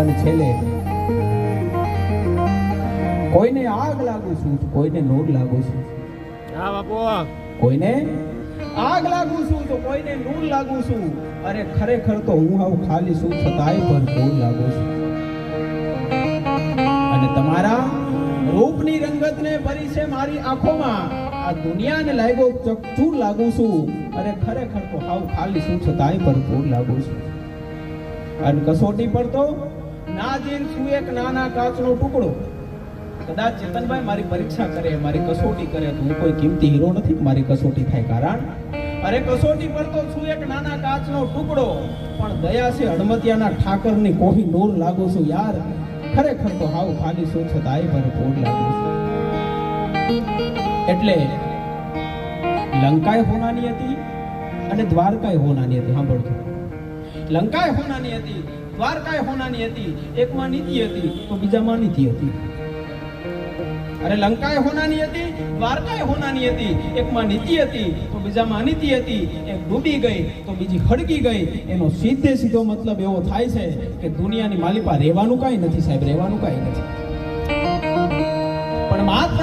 અને છેલ્લે કોઈને આગ લાગુ છું, કોઈને નૂર લાગુ છું. હા બાપુ. કોઈને આગ લાગુ છું તો કોઈને નૂર લાગુ છું. અરે ખરેખર તો હું હાવ ખાલી છું, છતાંય ભરપૂર લાગુ છું. અને તમારા રૂપની રંગતને ભરી છે મારી આંખોમાં. આ દુનિયાને લાગ્યો ચકચૂર લાગુ છું. અરે ખરેખર તો હાવ ખાલી છું, છતાંય ભરપૂર લાગુ છું. અને કસોટી પર તો નાજીર છું એક નાના કાચનો ટુકડો. કદાચ ચેતનભાઈ મારી પરીક્ષા કરે, મારી કસોટી કરે તો હું કોઈ કિંમતી હીરો નથી, મારી કસોટી થાય. કારણ અરે કસોટી પર તો છું એક નાના કાચનો ટુકડો, પણ દયા છે હડમતિયાના ઠાકરની કોહી નૂર લાગુ છું. યાર ખરેખર તો હાવ ખાલી છું, છતાંય ભરપૂર લાગુ છું. એટલે લંકાએ હોનાની હતી અને દ્વારકાએ હોનાની હતી. સાંભળજો, લંકાએ હોનાની હતી, દ્વારકાએ હોનાની હતી. એકમાં નીતિ હતી તો બીજામાં નીતિ હતી. અરે લંકાએ હોનાની હતી, દ્વારકાએ હોનાની હતી. એકમાં નીતિ હતી તો બીજામાં અનીતિ હતી. એક ડૂબી ગઈ તો બીજી હળગી ગઈ. એનો સીધે સીધો મતલબ એવો થાય છે કે દુનિયાની માલિપા રહેવાનું કાંઈ નથી સાહેબ, રહેવાનું કાંઈ નથી. પણ માત્ર